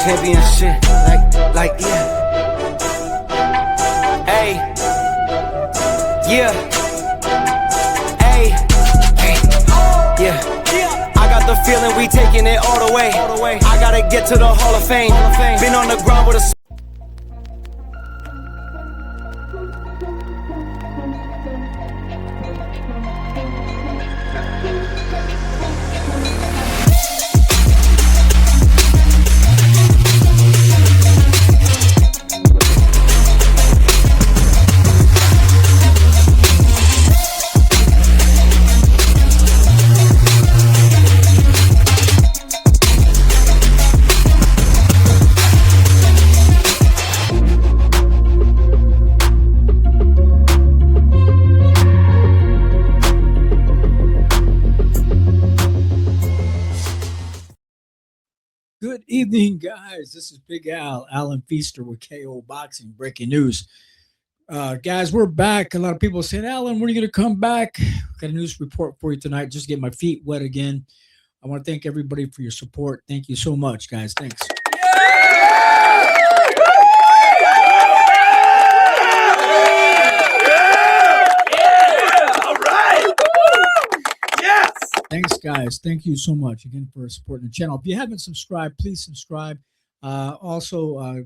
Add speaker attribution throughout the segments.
Speaker 1: championship, like yeah. Hey, yeah. Hey, yeah. I got the feeling we taking it all the way. I gotta get to the Hall of Fame. Been on the ground with a
Speaker 2: Good evening, guys. This is Big Alan Feaster with KO Boxing. Breaking news. Guys, we're back. A lot of people saying, Alan, when are you going to come back? Got a news report for you tonight. Just get my feet wet again. I want to thank everybody for your support. Thank you so much, guys. Thanks. Thanks, guys. Thank you so much again for supporting the channel. If you haven't subscribed, please subscribe. Also,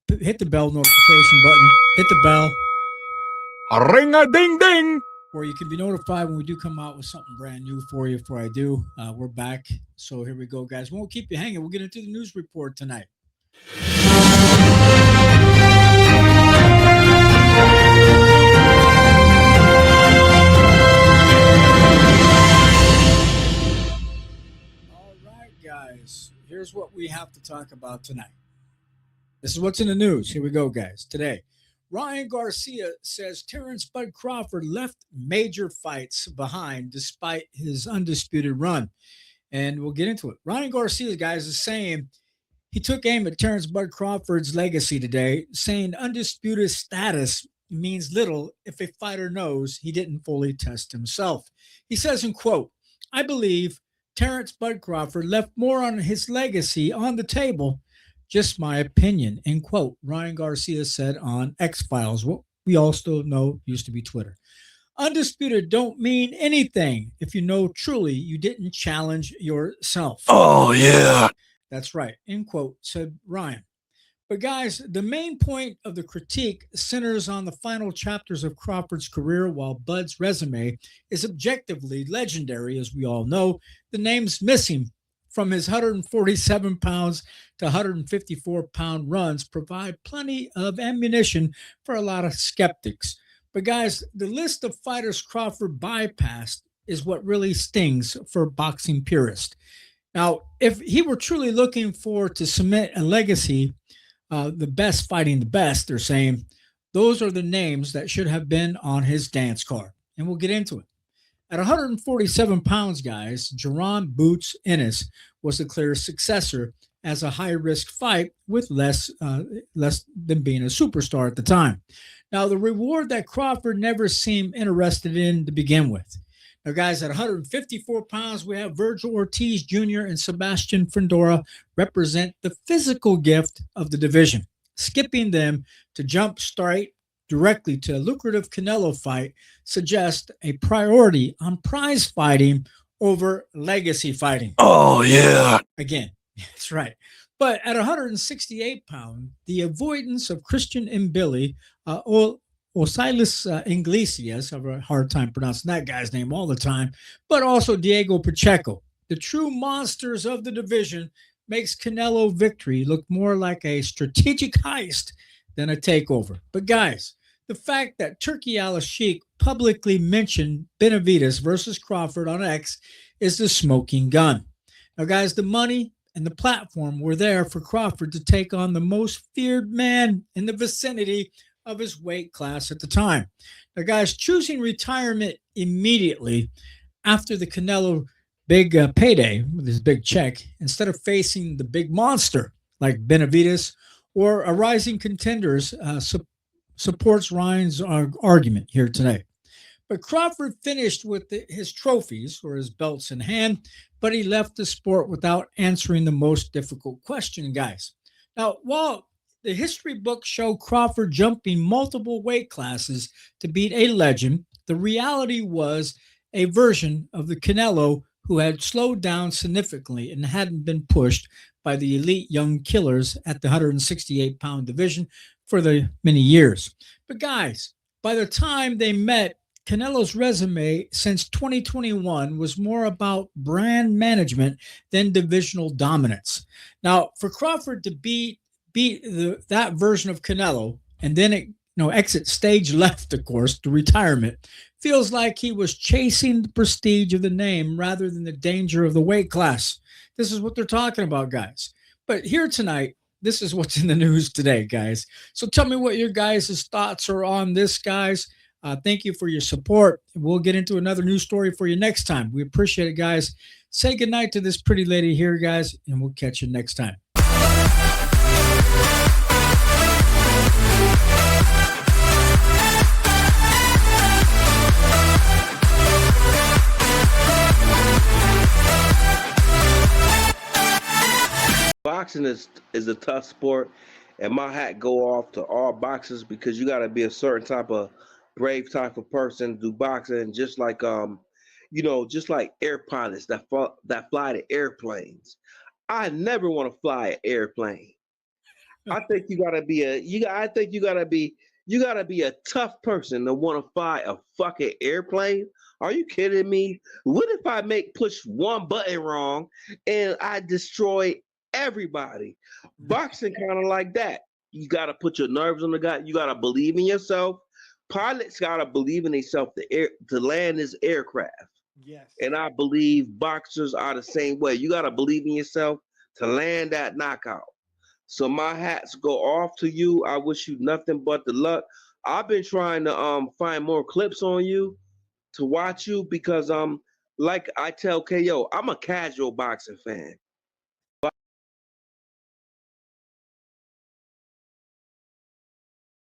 Speaker 2: hit the bell notification button. Hit the bell.
Speaker 3: Ring-a-ding-ding.
Speaker 2: Or you can be notified when we do come out with something brand new for you. Before I do, we're back. So here we go, guys. We won't keep you hanging. We'll get into the news report tonight. Guys, here's what we have to talk about tonight. This is what's in the news. Here we go, guys. Today, Ryan Garcia says Terence Bud Crawford left major fights behind despite his undisputed run. And we'll get into it. Ryan Garcia, guys, is saying he took aim at Terence Bud Crawford's legacy today, saying undisputed status means little if a fighter knows he didn't fully test himself. He says, in quote, I believe Terence Bud Crawford left more on his legacy on the table. Just my opinion, end quote. Ryan Garcia said on X-Files, what we all still know used to be Twitter. Undisputed don't mean anything if you know truly you didn't challenge yourself.
Speaker 3: Oh, yeah.
Speaker 2: That's right, end quote, said Ryan. But guys, the main point of the critique centers on the final chapters of Crawford's career, while Bud's resume is objectively legendary, as we all know. The names missing from his 147 pounds to 154-pound runs provide plenty of ammunition for a lot of skeptics. But guys, the list of fighters Crawford bypassed is what really stings for boxing purists. Now, if he were truly looking to cement a legacy, the best fighting the best, they're saying, those are the names that should have been on his dance card. And we'll get into it. At 147 pounds, guys, Jaron Boots Ennis was the clear successor as a high-risk fight with less than being a superstar at the time. Now, the reward that Crawford never seemed interested in to begin with. Now, guys, at 154 pounds, we have Vergil Ortiz Jr. and Sebastian Fundora represent the physical gift of the division. Skipping them to jump straight directly to a lucrative Canelo fight suggests a priority on prize fighting over legacy fighting.
Speaker 3: Oh, yeah.
Speaker 2: Again, that's right. But at 168 pounds, the avoidance of Christian Mbilli, Osleys Iglesias, I have a hard time pronouncing that guy's name all the time, but also Diego Pacheco, the true monsters of the division, makes Canelo victory look more like a strategic heist than a takeover. But guys, the fact that Turki Alalshikh publicly mentioned Benavidez versus Crawford on X is the smoking gun. Now, guys, the money and the platform were there for Crawford to take on the most feared man in the vicinity of his weight class at the time. Now, guys, choosing retirement immediately after the Canelo big payday with his big check, instead of facing the big monster like Benavidez or a rising contenders, supports Ryan's argument here today. But Crawford finished with his trophies or his belts in hand, but he left the sport without answering the most difficult question, guys. Now, while the history books show Crawford jumping multiple weight classes to beat a legend, the reality was a version of the Canelo who had slowed down significantly and hadn't been pushed by the elite young killers at the 168-pound division for the many years. But guys, by the time they met, Canelo's resume since 2021 was more about brand management than divisional dominance. Now, for Crawford to beat that version of Canelo and then exit stage left, of course, to retirement, feels like he was chasing the prestige of the name rather than the danger of the weight class. This is what they're talking about, guys. But here tonight, this is what's in the news today, guys. So tell me what your guys' thoughts are on this, guys. Thank you for your support. We'll get into another news story for you next time. We appreciate it, guys. Say goodnight to this pretty lady here, guys, and we'll catch you next time.
Speaker 4: Boxing is a tough sport, and my hat go off to all boxers because you got to be a certain type of brave type of person to do boxing. Just like just like air pilots that fly the airplanes. I never want to fly an airplane. I think you gotta be a tough person to want to fly a fucking airplane. Are you kidding me? What if I push one button wrong and I destroy everybody? Boxing kind of like that. You got to put your nerves on the guy. You got to believe in yourself. Pilots got to believe in themselves to land this aircraft.
Speaker 2: Yes.
Speaker 4: And I believe boxers are the same way. You got to believe in yourself to land that knockout. So my hats go off to you. I wish you nothing but the luck. I've been trying to find more clips on you to watch you because like I tell KO, I'm a casual boxing fan.